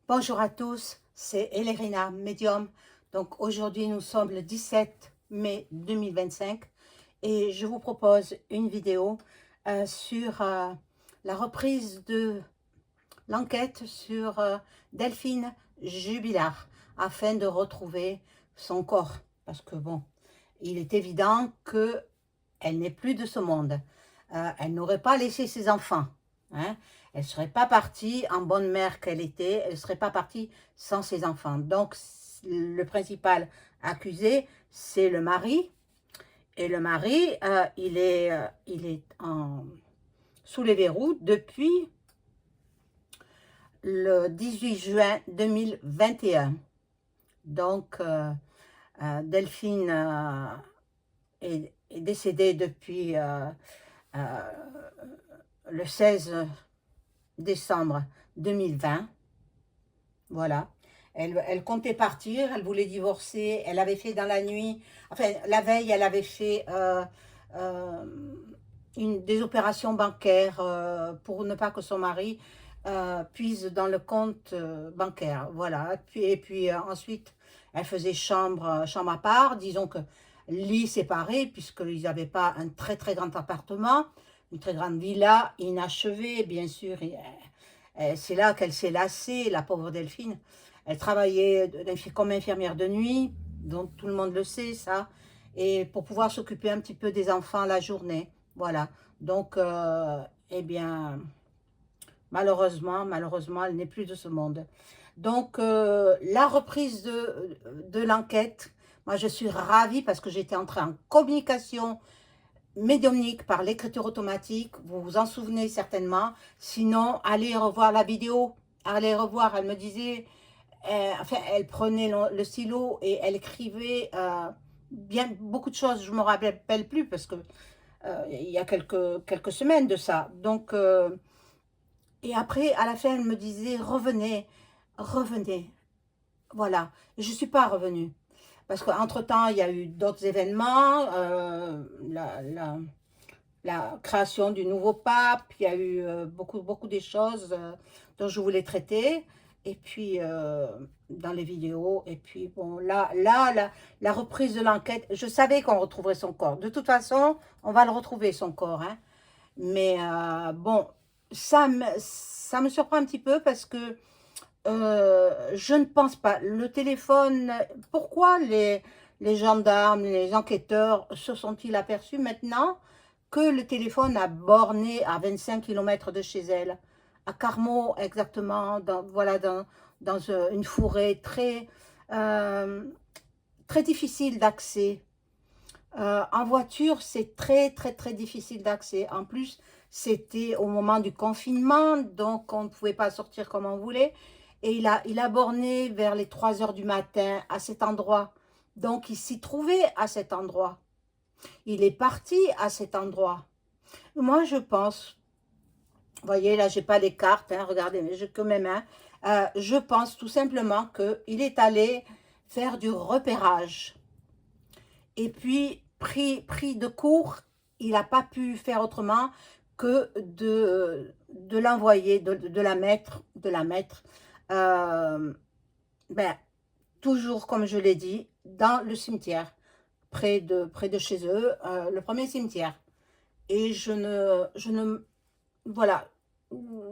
Bonjour à tous, c'est Elérina, médium. Donc aujourd'hui nous sommes le 17 mai 2025 et je vous propose une vidéo sur la reprise de l'enquête sur Delphine Jubilard afin de retrouver son corps. Parce que bon, il est évident qu'elle n'est plus de ce monde. Elle n'aurait pas laissé ses enfants. Hein. Elle ne serait pas partie en bonne mère qu'elle était. Elle ne serait pas partie sans ses enfants. Donc, le principal accusé, c'est le mari. Et le mari, il est sous les verrous depuis le 18 juin 2021. Donc, Delphine est décédée depuis le 16 décembre 2020. Voilà. Elle comptait partir, elle voulait divorcer, elle avait fait dans la nuit, enfin la veille, elle avait fait des opérations bancaires pour ne pas que son mari puise dans le compte bancaire. Voilà. Et puis ensuite, elle faisait chambre à part, disons que lit séparé, puisqu'ils n'avaient pas un très très grand appartement, une très grande villa inachevée, bien sûr. C'est là qu'elle s'est lassée, la pauvre Delphine. Elle travaillait comme infirmière de nuit, donc tout le monde le sait, ça, et pour pouvoir s'occuper un petit peu des enfants la journée. Voilà. Donc, eh bien, malheureusement, elle n'est plus de ce monde. Donc, la reprise de l'enquête, moi, je suis ravie parce que j'étais entrée en communication médiumnique par l'écriture automatique, vous vous en souvenez certainement. Sinon, allez revoir la vidéo, allez revoir. Elle me disait, enfin, elle prenait le stylo et elle écrivait bien beaucoup de choses. Je ne me rappelle plus parce que il y a quelques semaines de ça. Donc, et après, à la fin, elle me disait, revenez, revenez. Voilà, je ne suis pas revenue. Parce qu'entre-temps, il y a eu d'autres événements, la création du nouveau pape, il y a eu beaucoup des choses dont je voulais traiter, et puis dans les vidéos, et puis bon, la reprise de l'enquête, je savais qu'on retrouverait son corps. De toute façon, on va le retrouver, son corps, hein. Mais bon, ça me surprend un petit peu parce que je ne pense pas. Le téléphone, pourquoi les gendarmes, les enquêteurs se sont-ils aperçus maintenant que le téléphone a borné à 25 km de chez elle, à Carmaux exactement, voilà, dans une forêt euh, très difficile d'accès. En voiture, c'est très difficile d'accès. En plus, c'était au moment du confinement, donc on ne pouvait pas sortir comme on voulait. Et il a borné vers les 3 heures du matin à cet endroit. Donc, il s'y trouvait à cet endroit. Il est parti à cet endroit. Moi, je pense, vous voyez, là, j'ai pas les cartes, hein, regardez, mais j'ai que mes mains. Je pense tout simplement qu'il est allé faire du repérage. Et puis, pris de court, il n'a pas pu faire autrement que de l'envoyer, de la mettre euh, ben, toujours, comme je l'ai dit, dans le cimetière, près de chez eux, le premier cimetière. Et je ne, voilà,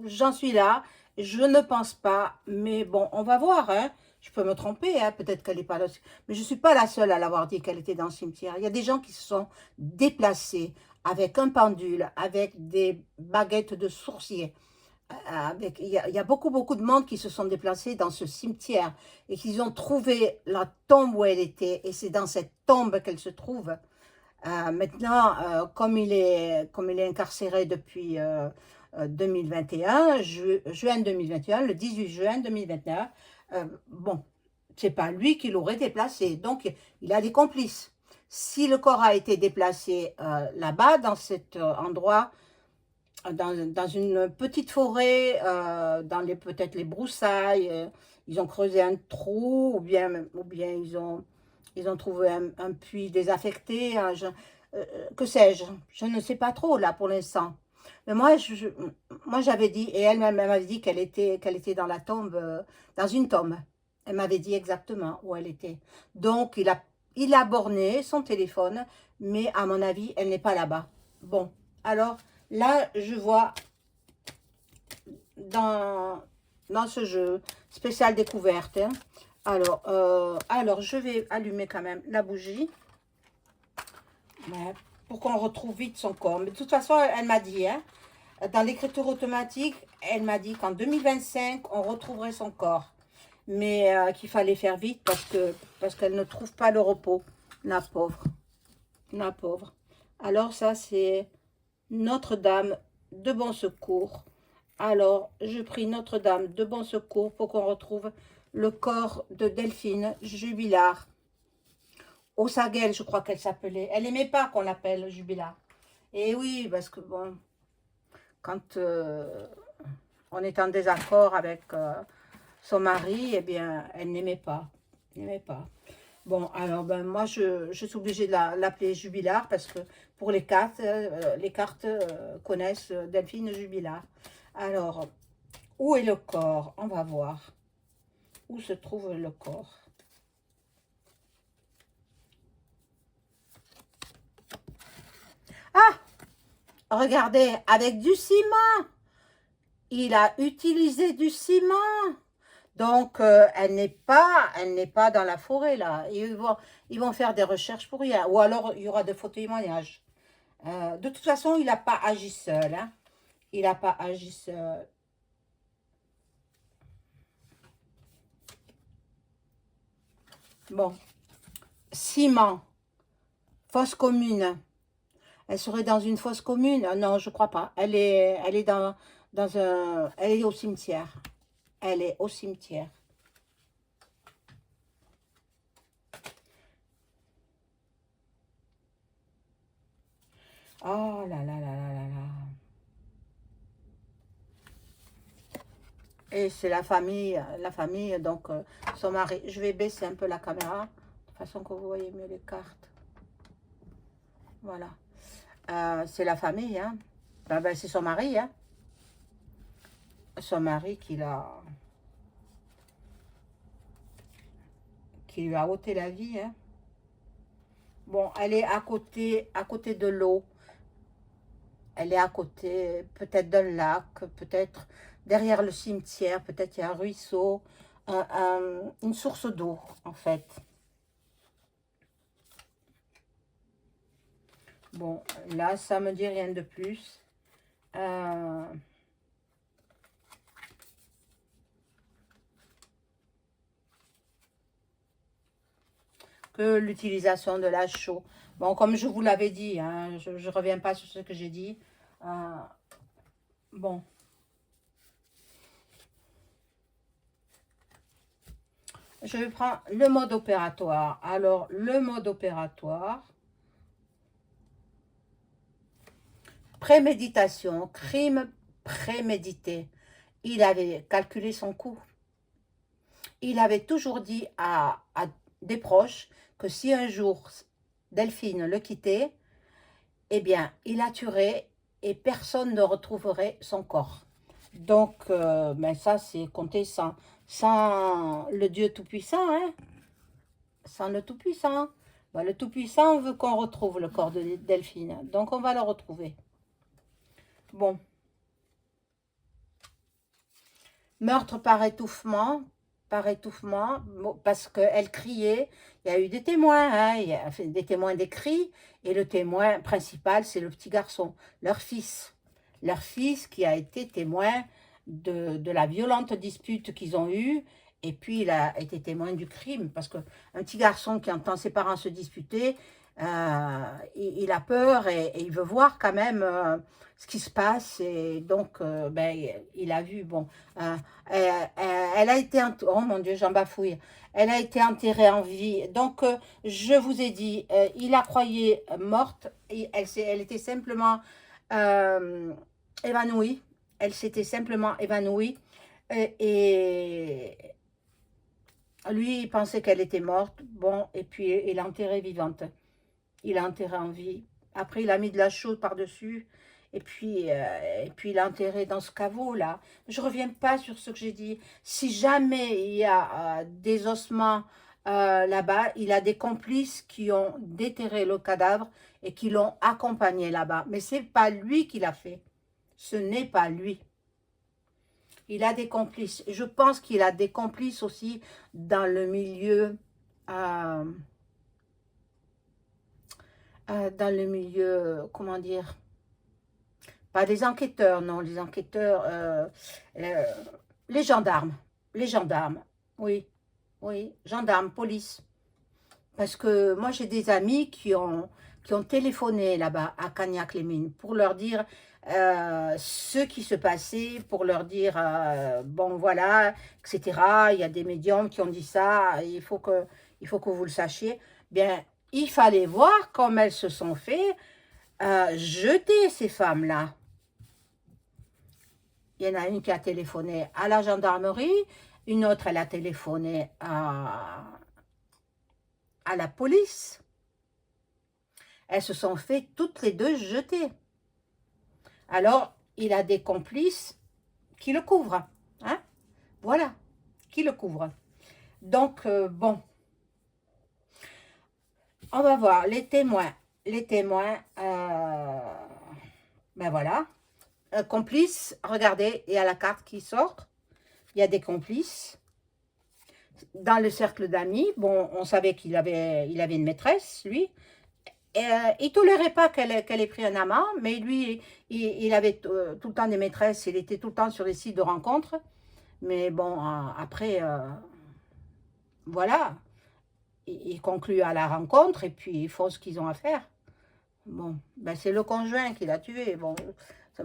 j'en suis là, je ne pense pas, mais bon, on va voir, hein. Je peux me tromper, hein, peut-être qu'elle n'est pas là. Mais je ne suis pas la seule à l'avoir dit qu'elle était dans le cimetière. Il y a des gens qui se sont déplacés avec un pendule, avec des baguettes de sourcier. Il y a beaucoup de monde qui se sont déplacés dans ce cimetière et qu'ils ont trouvé la tombe où elle était. Et c'est dans cette tombe qu'elle se trouve. Maintenant, comme il est incarcéré depuis 2021, juin 2021, le 18 juin 2021, bon, c'est pas lui qui l'aurait déplacé, donc il a des complices. Si le corps a été déplacé là-bas, dans cet endroit, dans une petite forêt, dans peut-être les broussailles, ils ont creusé un trou, ou bien ils ont trouvé un puits désaffecté, que sais-je ne sais pas trop là pour l'instant. Mais moi j'avais dit, et elle-même elle m'avait dit qu'elle était dans la tombe, dans une tombe. Elle m'avait dit exactement où elle était. Donc il a borné son téléphone, mais à mon avis, elle n'est pas là-bas. Bon, alors là, je vois dans, dans ce jeu spécial découverte, hein. Alors, je vais allumer quand même la bougie, ouais, pour qu'on retrouve vite son corps. Mais de toute façon, elle m'a dit, hein, dans l'écriture automatique, elle m'a dit qu'en 2025, on retrouverait son corps. Mais qu'il fallait faire vite parce qu'elle ne trouve pas le repos. La pauvre. La pauvre. Alors ça, c'est Notre-Dame de Bon Secours. Alors, je prie Notre-Dame de Bon Secours pour qu'on retrouve le corps de Delphine Jubilard. Osagel, je crois qu'elle s'appelait. Elle n'aimait pas qu'on l'appelle Jubilard. Et oui, parce que bon, quand on est en désaccord avec son mari, eh bien, elle n'aimait pas. N'aimait pas. Bon, alors, ben, moi, je suis obligée de l'appeler Jubilard parce que pour les cartes connaissent Delphine Jubilard. Alors, où est le corps? On va voir. Où se trouve le corps? Ah! Regardez, avec du ciment. Il a utilisé du ciment. Donc, elle n'est pas dans la forêt, là. Ils vont faire des recherches pour rien. Ou alors, il y aura de faux témoignages. De toute façon, il n'a pas agi seul, hein. Il n'a pas agi seul. Bon. Ciment. Fosse commune. Elle serait dans une fosse commune? Non, je crois pas. Elle est dans un... Elle est au cimetière. Elle est au cimetière. Oh là là là là là là. Et c'est la famille, donc son mari. Je vais baisser un peu la caméra, de façon que vous voyez mieux les cartes. Voilà. C'est la famille, hein. Ben, c'est son mari, hein. Son mari qui lui a ôté la vie, hein. Bon, elle est à côté de l'eau. Elle est à côté, peut-être d'un lac, peut-être derrière le cimetière, peut-être il y a un ruisseau, une source d'eau, en fait. Bon, là, ça me dit rien de plus. Que l'utilisation de la chaux. Bon, comme je vous l'avais dit, hein, je ne reviens pas sur ce que j'ai dit. Bon. Je vais prendre le mode opératoire. Alors, le mode opératoire. Préméditation, crime prémédité. Il avait calculé son coût. Il avait toujours dit à des proches que si un jour Delphine le quittait, eh bien, il la tuerait et personne ne retrouverait son corps. Donc, ben ça, c'est compter sans le Dieu Tout-Puissant, hein, sans le Tout-Puissant. Ben, le Tout-Puissant veut qu'on retrouve le corps de Delphine, donc on va le retrouver. Bon. Meurtre par étouffement, parce qu'elle criait. Il y a eu des témoins, hein, il y a des témoins des cris, et le témoin principal, c'est le petit garçon, leur fils. Leur fils qui a été témoin de la violente dispute qu'ils ont eue, et puis il a été témoin du crime, parce qu'un petit garçon qui entend ses parents se disputer, il a peur et il veut voir quand même ce qui se passe, et donc ben, il a vu, bon, elle a été, oh mon Dieu, j'en bafouille, elle a été enterrée en vie, donc je vous ai dit, il la croyait morte, et elle était simplement évanouie, elle s'était simplement évanouie, et lui, il pensait qu'elle était morte, bon, et puis il l'a enterrée vivante. Il l'a enterrée en vie. Après, il a mis de la chaux par-dessus et puis il est enterré dans ce caveau-là. Je ne reviens pas sur ce que j'ai dit. Si jamais il y a des ossements là-bas, il a des complices qui ont déterré le cadavre et qui l'ont accompagné là-bas. Mais ce n'est pas lui qui l'a fait. Ce n'est pas lui. Il a des complices. Je pense qu'il a des complices aussi dans le milieu... comment dire, pas des enquêteurs, non, les enquêteurs, euh, les gendarmes, oui, oui, gendarmes, police. Parce que moi, j'ai des amis qui ont téléphoné là-bas à Cagnac-les-Mines pour leur dire ce qui se passait, pour leur dire, bon, voilà, etc. Il y a des médiums qui ont dit ça, il faut que vous le sachiez. Bien, il fallait voir comment elles se sont fait jeter, ces femmes-là. Il y en a une qui a téléphoné à la gendarmerie, une autre, elle a téléphoné à la police. Elles se sont fait toutes les deux jeter. Alors, il a des complices qui le couvrent. Hein? Voilà, qui le couvrent. Donc, bon, on va voir les témoins. Les témoins, ben voilà. Complices, regardez, il y a la carte qui sort. Il y a des complices. Dans le cercle d'amis, bon, on savait qu'il avait une maîtresse, lui. Il ne tolérait pas qu'elle ait pris un amant, mais lui, il avait tout le temps des maîtresses, il était tout le temps sur les sites de rencontres. Mais bon, après, voilà, ils concluent à la rencontre et puis ils font ce qu'ils ont à faire. Bon, ben c'est le conjoint qui l'a tué. Bon,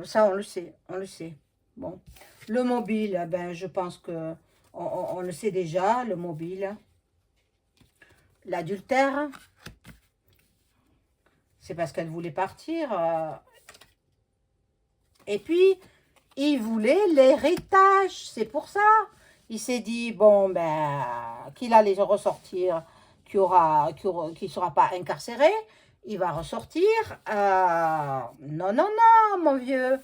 ça, on le sait, on le sait. Bon, le mobile, ben je pense que on le sait déjà, le mobile. L'adultère, c'est parce qu'elle voulait partir. Et puis, il voulait l'héritage, c'est pour ça. Il s'est dit, bon, ben, qu'il allait ressortir, qu'il ne sera pas incarcéré. Il va ressortir. Non, non, non, mon vieux.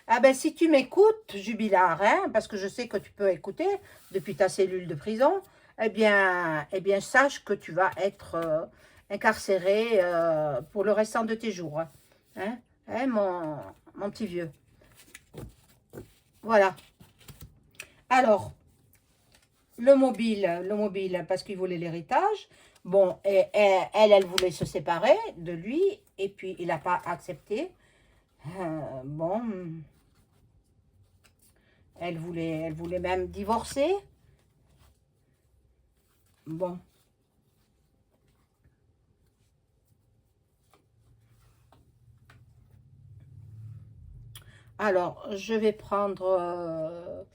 Ah ben, si tu m'écoutes, Jubilard, hein, parce que je sais que tu peux écouter depuis ta cellule de prison, eh bien sache que tu vas être incarcéré pour le restant de tes jours. Hein, hein, mon petit vieux. Voilà. Alors, le mobile, parce qu'il voulait l'héritage. Bon, et elle voulait se séparer de lui, et puis il n'a pas accepté. Bon, elle voulait même divorcer. Bon. Alors, je vais prendre...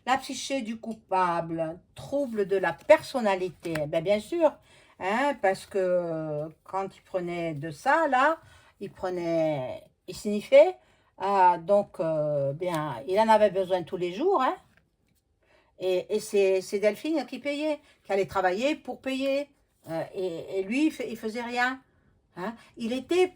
la psyché du coupable, trouble de la personnalité. Ben, bien sûr, hein, parce que quand il prenait de ça, là, il signifiait. Donc, bien, il en avait besoin tous les jours, hein. Et c'est Delphine qui payait, qui allait travailler pour payer. Et lui, il faisait rien. Hein. Il était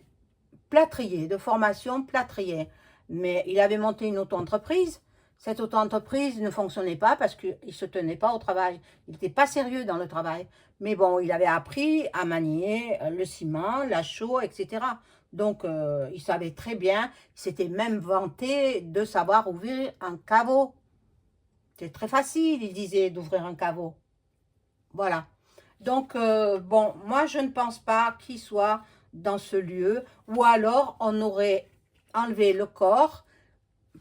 plâtrier, de formation plâtrier. Mais il avait monté une auto-entreprise. Cette auto-entreprise ne fonctionnait pas parce qu'il ne se tenait pas au travail. Il n'était pas sérieux dans le travail. Mais bon, il avait appris à manier le ciment, la chaux, etc. Donc, il savait très bien, il s'était même vanté de savoir ouvrir un caveau. C'est très facile, il disait, d'ouvrir un caveau. Voilà. Donc, bon, moi, je ne pense pas qu'il soit dans ce lieu. Ou alors, on aurait enlevé le corps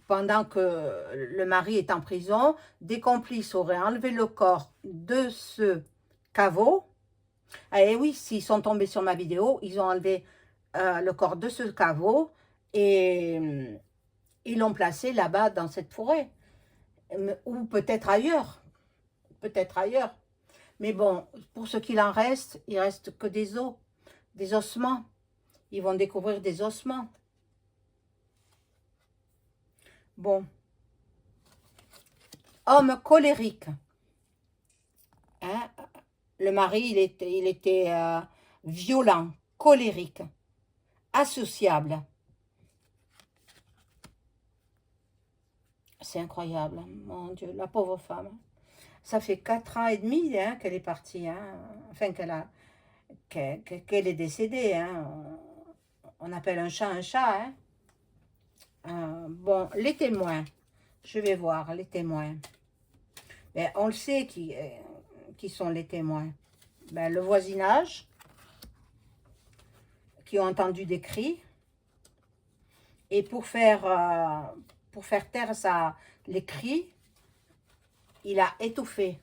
pendant que le mari est en prison. Des complices auraient enlevé le corps de ce caveau. Et oui, s'ils sont tombés sur ma vidéo, ils ont enlevé le corps de ce caveau et ils l'ont placé là-bas dans cette forêt. Ou peut-être ailleurs. Peut-être ailleurs. Mais bon, pour ce qu'il en reste, il reste que des os, des ossements. Ils vont découvrir des ossements. Bon. Homme colérique. Hein. Le mari, il était violent, colérique, associable. C'est incroyable, mon Dieu, la pauvre femme. Ça fait 4 ans et demi hein, qu'elle est partie, hein. Enfin qu'elle est décédée. Hein. On appelle un chat. Hein. Bon, les témoins, je vais voir les témoins. Ben, on le sait qui sont les témoins. Ben, le voisinage, qui ont entendu des cris. Et pour faire taire les cris, il a étouffé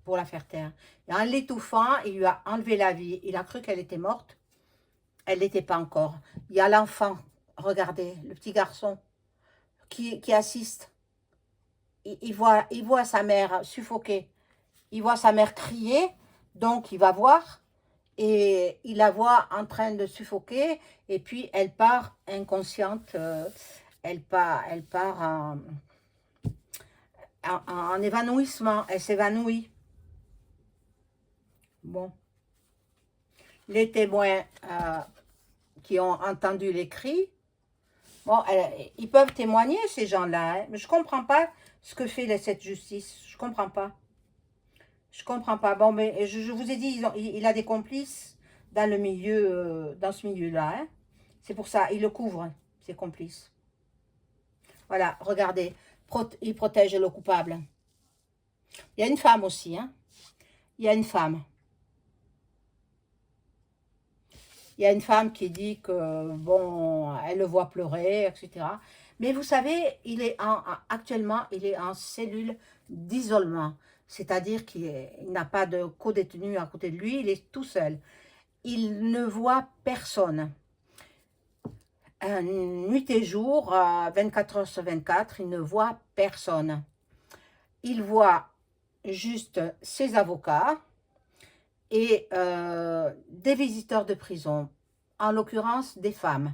pour la faire taire. Et en l'étouffant, il lui a enlevé la vie. Il a cru qu'elle était morte. Elle n'était pas encore. Il y a l'enfant, regardez, le petit garçon qui assiste. Il voit sa mère suffoquer. Il voit sa mère crier. Donc, il va voir. Et il la voit en train de suffoquer. Et puis, elle part inconsciente. Elle part en évanouissement. Elle s'évanouit. Bon. Les témoins qui ont entendu les cris, bon, ils peuvent témoigner, ces gens-là. Hein, mais je ne comprends pas ce que fait cette justice. Je ne comprends pas. Je ne comprends pas. Bon, mais je vous ai dit, il a des complices dans le milieu, dans ce milieu-là. Hein. C'est pour ça, il le couvre, ses complices. Voilà, regardez. Il protège le coupable. Il y a une femme aussi. Hein. Il y a une femme. Il y a une femme qui dit que, bon, elle le voit pleurer, etc. Mais vous savez, actuellement, il est en cellule d'isolement. C'est-à-dire qu'il n'a pas de co-détenu à côté de lui, il est tout seul. Il ne voit personne. Nuit et jour, 24 heures sur 24, il ne voit personne. Il voit juste ses avocats et des visiteurs de prison, en l'occurrence des femmes.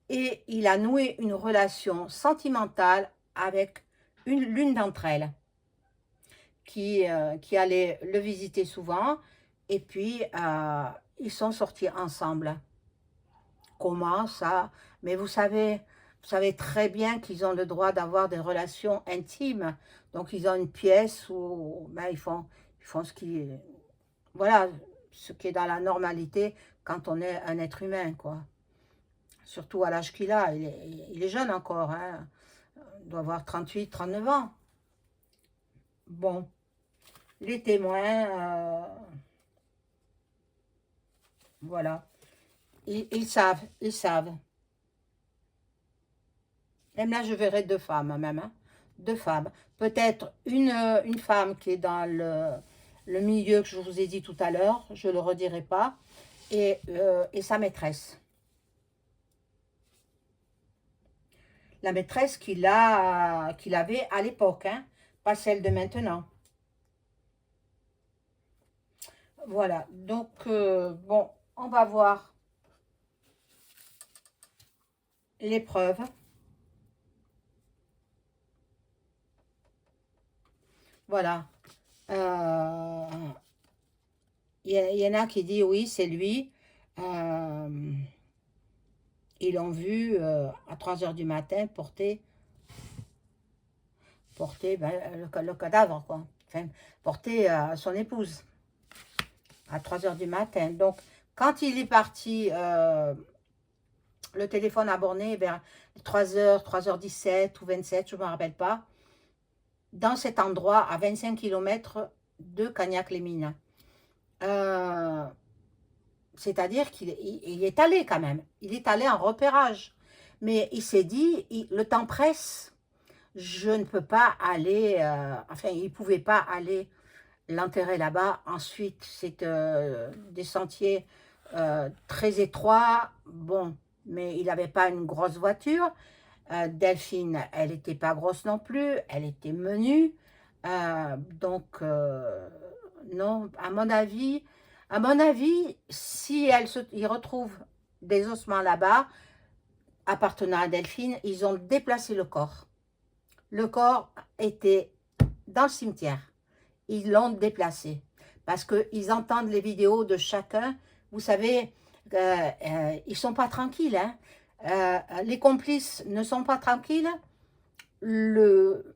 Et il a noué une relation sentimentale avec l'une d'entre elles, qui allait le visiter souvent, et puis ils sont sortis ensemble. Comment ça? Mais vous savez très bien qu'ils ont le droit d'avoir des relations intimes. Donc ils ont une pièce où ben, ils font ce qui est, voilà, ce qui est dans la normalité quand on est un être humain, quoi. Surtout à l'âge qu'il a, il est jeune encore, hein. Il doit avoir 38, 39 ans. Bon, les témoins, voilà, ils savent. Même là, je verrai deux femmes, même, hein. Deux femmes. Peut-être une femme qui est dans le milieu que je vous ai dit tout à l'heure, je ne le redirai pas, et sa maîtresse. La maîtresse qu'il avait à l'époque, hein, pas celle de maintenant. Voilà, donc, bon, on va voir les preuves. Voilà. Il y en a qui disent, oui, c'est lui. Ils l'ont vu à 3 heures du matin porter ben, le cadavre, quoi. Enfin, porter son épouse à 3 heures du matin. Donc, quand il est parti, le téléphone a borné vers 3 heures, 3h17 ou 27, je ne me rappelle pas, dans cet endroit à 25 km de Cagnac-les-Mines. C'est-à-dire qu'il est allé quand même. Il est allé en repérage. Mais il s'est dit, le temps presse. Je ne peux pas aller... enfin, il ne pouvait pas aller l'enterrer là-bas. Ensuite, c'est des sentiers très étroits. Bon, mais il n'avait pas une grosse voiture. Delphine, elle n'était pas grosse non plus. Elle était menue. Donc, non, à mon avis, si il retrouve des ossements là-bas, appartenant à Delphine, ils ont déplacé le corps. Le corps était dans le cimetière. ils l'ont déplacé. Parce qu'ils entendent les vidéos de chacun. Vous savez, ils ne sont pas tranquilles. Hein. Les complices ne sont pas tranquilles. Le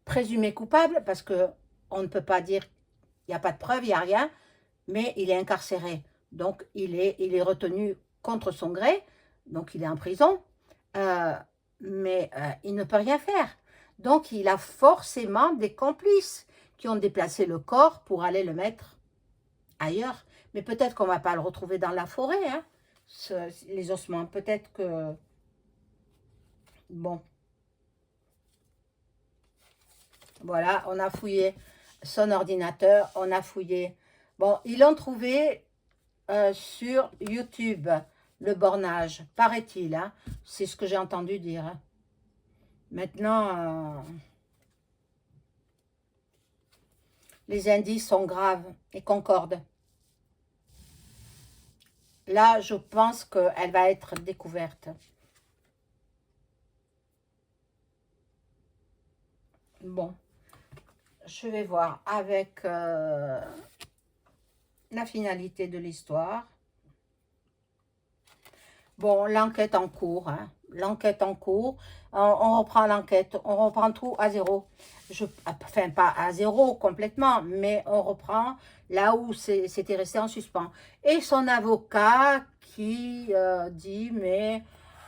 présumé coupable, parce qu'on ne peut pas dire, il n'y a pas de preuve, il n'y a rien, mais il est incarcéré. Donc, il est retenu contre son gré, donc il est en prison, mais il ne peut rien faire. Donc, il a forcément des complices qui ont déplacé le corps pour aller le mettre ailleurs. Mais peut-être qu'on ne va pas le retrouver dans la forêt, hein, les ossements. Peut-être que... Bon. Voilà, on a fouillé son ordinateur, on a fouillé... Bon, ils l'ont trouvé sur YouTube, le bornage, paraît-il. Hein, c'est ce que j'ai entendu dire. Hein. Maintenant, les indices sont graves et concordent. Là, je pense qu'elle va être découverte. Bon, je vais voir avec la finalité de l'histoire. Bon, l'enquête en cours, hein. L'enquête en cours, on reprend l'enquête, on reprend tout à zéro. Enfin, pas à zéro complètement, mais on reprend là où c'était resté en suspens. Et son avocat qui dit, mais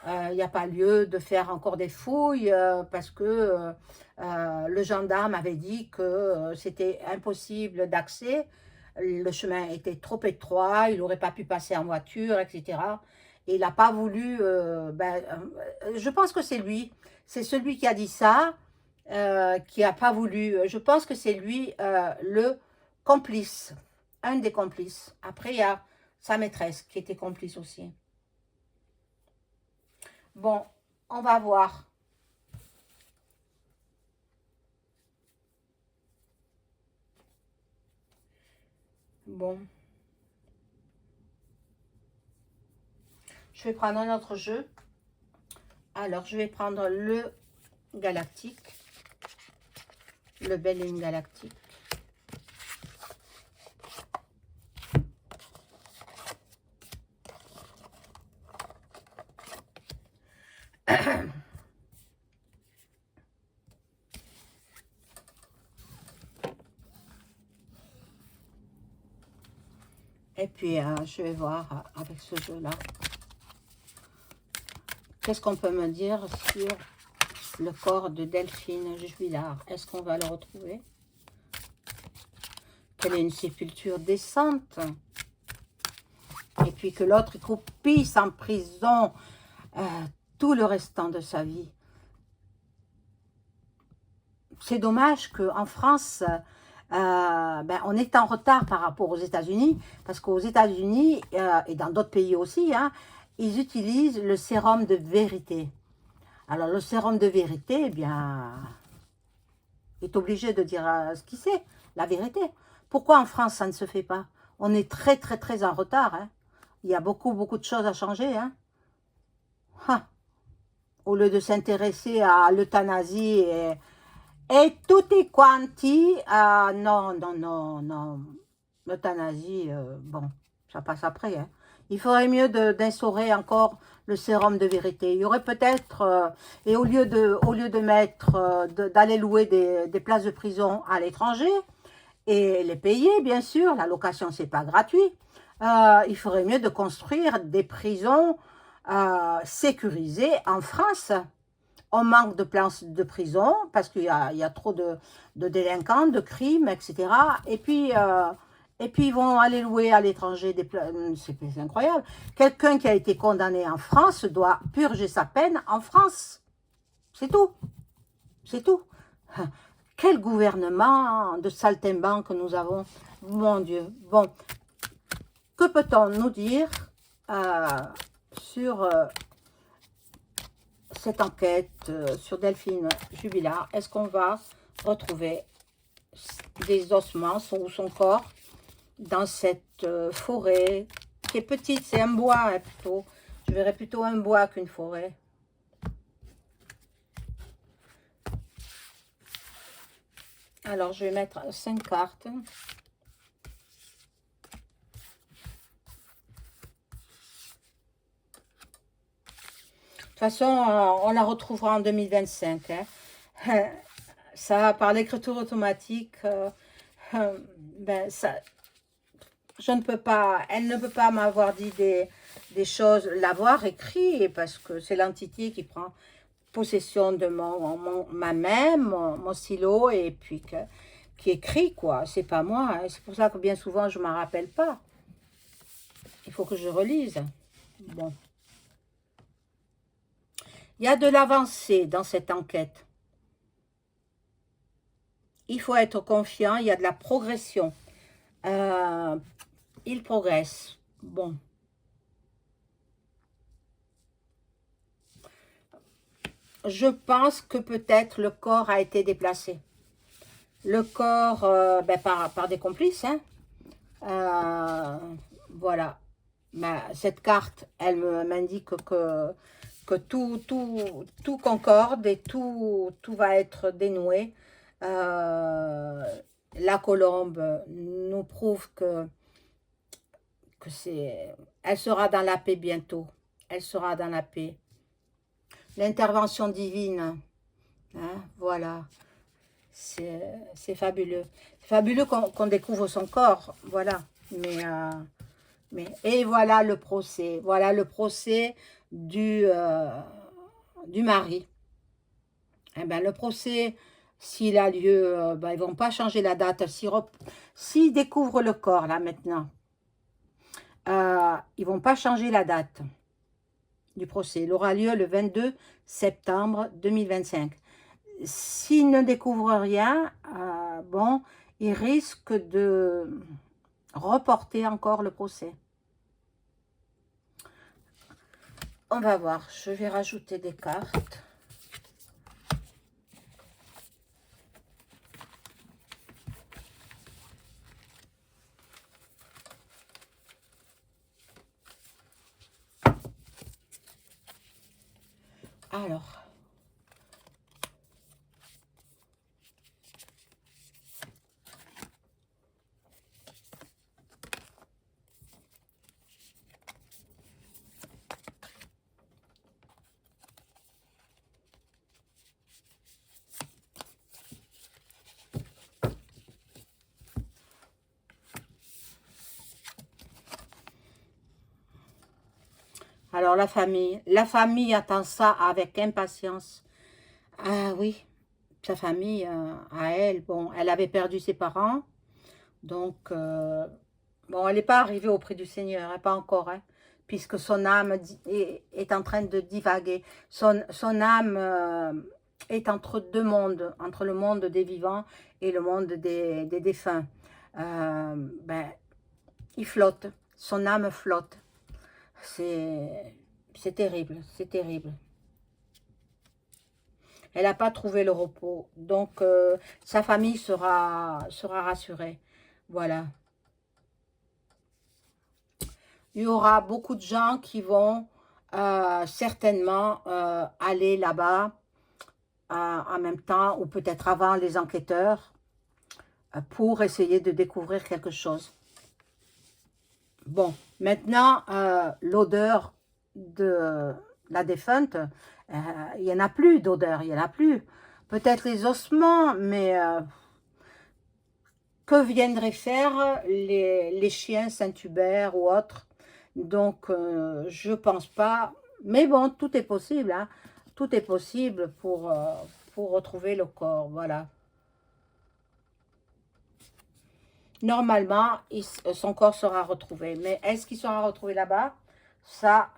il n'y a pas lieu de faire encore des fouilles parce que le gendarme avait dit que c'était impossible d'accès, le chemin était trop étroit, il n'aurait pas pu passer en voiture, etc. Et il n'a pas voulu, je pense que c'est lui, c'est celui qui a dit ça, qui n'a pas voulu, je pense que c'est lui le complice, un des complices. Après, il y a sa maîtresse qui était complice aussi. Bon, on va voir. Bon. Je vais prendre un autre jeu. Alors, je vais prendre le galactique. Le Belline galactique. Et puis, je vais voir avec ce jeu-là. Qu'est-ce qu'on peut me dire sur le corps de Delphine Jubilard? Est-ce qu'on va le retrouver? Qu'elle ait une sépulture décente. Et puis que l'autre croupisse en prison tout le restant de sa vie. C'est dommage qu'en France, on est en retard par rapport aux États-Unis, parce qu'aux États-Unis et dans d'autres pays aussi, hein, ils utilisent le sérum de vérité. Alors le sérum de vérité, eh bien, est obligé de dire ce qu'il sait, la vérité. Pourquoi en France ça ne se fait pas? On est très très très en retard. Hein. Il y a beaucoup de choses à changer. Hein. Au lieu de s'intéresser à l'euthanasie et tutti quanti, non, non, non, non, l'euthanasie, bon, ça passe après. Hein. Il faudrait mieux d'instaurer encore le sérum de vérité. Il y aurait peut-être, et au lieu de mettre, d'aller louer des places de prison à l'étranger, et les payer, bien sûr, la location, c'est pas gratuit, il faudrait mieux de construire des prisons sécurisées en France. On manque de places de prison parce qu'il y a trop de délinquants, de crimes, etc. Et puis ils vont aller louer à l'étranger des places. C'est incroyable. Quelqu'un qui a été condamné en France doit purger sa peine en France. C'est tout. C'est tout. Quel gouvernement de saltimbanque nous avons. Mon Dieu. Bon. Que peut-on nous dire sur... cette enquête sur Delphine Jubilard? Est-ce qu'on va retrouver des ossements ou son corps dans cette forêt qui est petite? C'est un bois hein, plutôt. Je verrais plutôt un bois qu'une forêt. Alors, je vais mettre 5 cartes. De toute façon, on la retrouvera en 2025. Hein. Ça, par l'écriture automatique, ben, ça, je ne peux pas, elle ne peut pas m'avoir dit des choses, l'avoir écrit, parce que c'est l'entité qui prend possession de ma main, mon stylo, et puis qui écrit, quoi. C'est pas moi. Hein. C'est pour ça que bien souvent, je ne m'en rappelle pas. Il faut que je relise. Bon. Il y a de l'avancée dans cette enquête. Il faut être confiant, il y a de la progression. Il progresse. Bon. Je pense que peut-être le corps a été déplacé. Le corps, ben, par des complices. Hein. Voilà. Ben, cette carte, elle m'indique que tout concorde et tout va être dénoué. La colombe nous prouve que elle sera dans la paix bientôt. Elle sera dans la paix. L'intervention divine, hein, voilà, c'est fabuleux. C'est fabuleux qu'on découvre son corps, voilà. Et voilà le procès. Voilà le procès du mari. Eh ben, le procès, s'il a lieu, ben, ils ne vont pas changer la date. S'ils découvrent le corps, là, maintenant, ils ne vont pas changer la date du procès. Il aura lieu le 22 septembre 2025. S'ils ne découvrent rien, bon, ils risquent de reporter encore le procès. On va voir. Je vais rajouter des cartes. Alors, la famille attend ça avec impatience. Ah oui, sa famille, à elle, bon, elle avait perdu ses parents, donc, bon, elle n'est pas arrivée auprès du Seigneur, hein, pas encore, hein, puisque son âme est en train de divaguer. Son âme est entre deux mondes, entre le monde des vivants et le monde des défunts. Ben, il flotte, son âme flotte. C'est terrible, c'est terrible. Elle n'a pas trouvé le repos. Donc, sa famille sera rassurée. Voilà. Il y aura beaucoup de gens qui vont certainement aller là-bas en même temps, ou peut-être avant les enquêteurs, pour essayer de découvrir quelque chose. Bon, maintenant, l'odeur de la défunte, il n'y en a plus d'odeur, il n'y en a plus. Peut-être les ossements, mais que viendraient faire les chiens Saint-Hubert ou autres? Donc, je pense pas. Mais bon, tout est possible, hein. Tout est possible pour retrouver le corps, voilà. Normalement, son corps sera retrouvé. Mais est-ce qu'il sera retrouvé là-bas? Ça,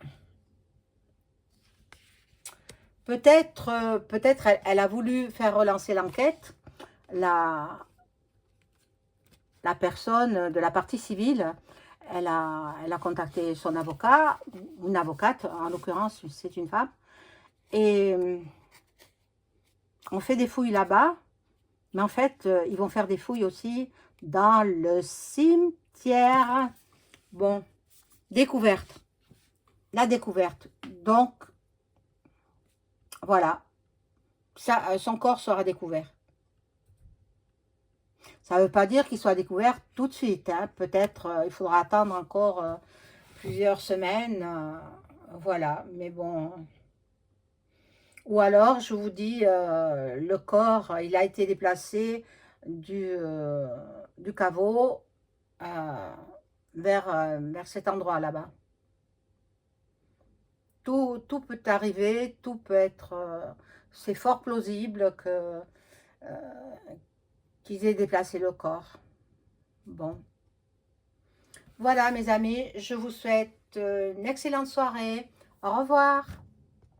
peut-être elle a voulu faire relancer l'enquête. La personne de la partie civile, elle a contacté son avocat, une avocate, en l'occurrence, c'est une femme. Et on fait des fouilles là-bas. Mais en fait, ils vont faire des fouilles aussi dans le cimetière. Bon, découverte. La découverte. Donc, voilà. Ça, son corps sera découvert. Ça ne veut pas dire qu'il soit découvert tout de suite, hein. Peut-être il faudra attendre encore plusieurs semaines. Voilà, mais bon. Ou alors, je vous dis, le corps, il a été déplacé du caveau euh, vers cet endroit là-bas. Tout peut arriver, tout peut être... c'est fort plausible que qu'ils aient déplacé le corps. Bon. Voilà, mes amis, je vous souhaite une excellente soirée. Au revoir.